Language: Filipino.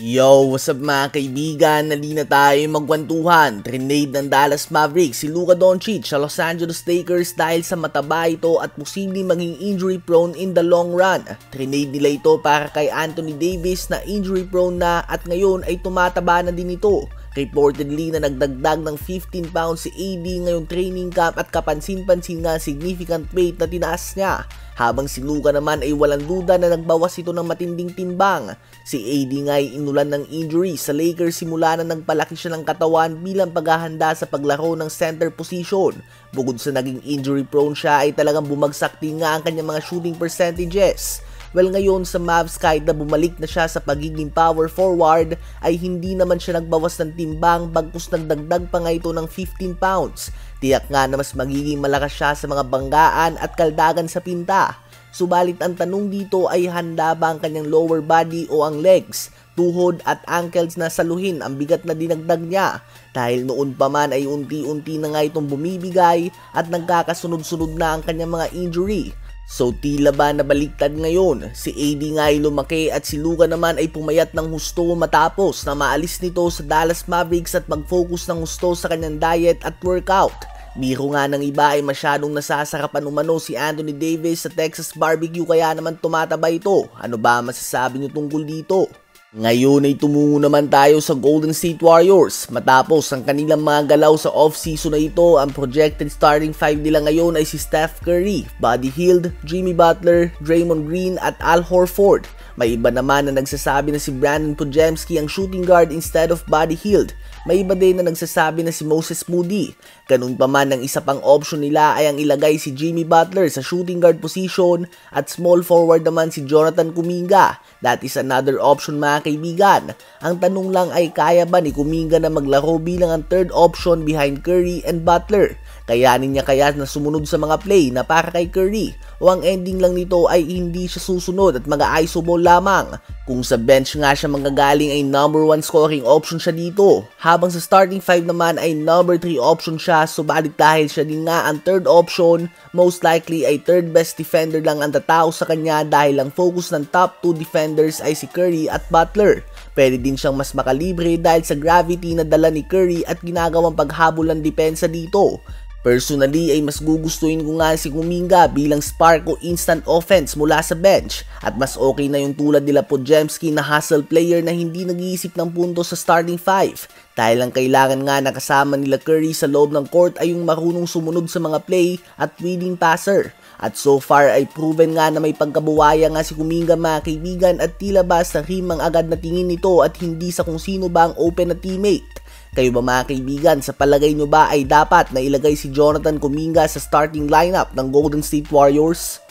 Yo, what's up mga kaibigan? Nali na tayo magkwentuhan. Trinade ng Dallas Mavericks si Luka Doncic sa Los Angeles Lakers dahil sa mataba ito at posibleng maging injury prone in the long run. Trinade nila ito para kay Anthony Davis na injury prone na at ngayon ay tumataba na din ito. Reportedly na nagdagdag ng 15 pounds si AD ngayong training camp at kapansin-pansin nga significant weight na tinaas niya. Habang si Luka naman ay walang duda na nagbawas ito ng matinding timbang. Si AD nga ay inulan ng injury sa Lakers simula na nagpalaki siya ng katawan bilang paghahanda sa paglaro ng center position. Bukod sa naging injury prone siya ay talagang bumagsak din nga ang kanyang mga shooting percentages. Well, ngayon sa Mavs kahit na bumalik na siya sa pagiging power forward ay hindi naman siya nagbawas ng timbang bagkus nagdagdag pa nga ito ng 15 pounds. Tiyak nga na mas magiging malakas siya sa mga banggaan at kaldagan sa pinta. Subalit ang tanong dito ay handa ba ang kanyang lower body o ang legs, tuhod at ankles na saluhin ang bigat na dinagdag niya dahil noon pa man ay unti-unti na nga itong bumibigay at nagkakasunod-sunod na ang kanyang mga injury. So tila ba nabaliktad ngayon, si AD nga ay lumaki at si Luka naman ay pumayat ng husto matapos na maalis nito sa Dallas Mavericks at mag-focus ng husto sa kanyang diet at workout. Biro nga ng iba ay masyadong nasasarapan umano si Anthony Davis sa Texas barbecue kaya naman tumataba ito. Ano ba masasabi niyo tungkol dito? Ngayon ay tumungo naman tayo sa Golden State Warriors. Matapos ang kanilang mga galaw sa off-season na ito, ang projected starting 5 nila ngayon ay si Steph Curry, Buddy Hield, Jimmy Butler, Draymond Green at Al Horford. May iba naman na nagsasabi na si Brandon Podziemski ang shooting guard instead of Buddy Hield. May iba din na nagsasabi na si Moses Moody. Ganun pa man ang isa pang option nila ay ang ilagay si Jimmy Butler sa shooting guard position at small forward naman si Jonathan Kuminga. That is another option mga kaibigan. Ang tanong lang ay kaya ba ni Kuminga na maglaro bilang ang third option behind Curry and Butler? Kayanin niya kaya na sumunod sa mga play na para kay Curry? O ang ending lang nito ay hindi siya susunod at mag-iso ball lamang? Kung sa bench nga siya manggagaling ay number 1 scoring option siya dito. Habang sa starting 5 naman ay number 3 option siya, subalit dahil siya din nga ang third option, most likely ay third best defender lang ang tatao sa kanya dahil ang focus ng top 2 defenders ay si Curry at Butler. Pwede din siyang mas makalibre dahil sa gravity na dala ni Curry at ginagawang paghabol ng depensa dito. Personally ay mas gugustuhin ko nga si Kuminga bilang spark o instant offense mula sa bench at mas okay na yung tulad nila Podziemski na hustle player na hindi nag-iisip ng puntos sa starting 5 dahil ang kailangan nga nakasama nila Curry sa loob ng court ay yung marunong sumunod sa mga play at willing passer. At so far ay proven nga na may pagkabuwaya nga si Kuminga mga kaibigan at tila ba sa rim ang agad na tingin nito at hindi sa kung sino ba ang open na teammate. Kayo ba mga kaibigan, sa palagay nyo ba ay dapat na ilagay si Jonathan Kuminga sa starting lineup ng Golden State Warriors?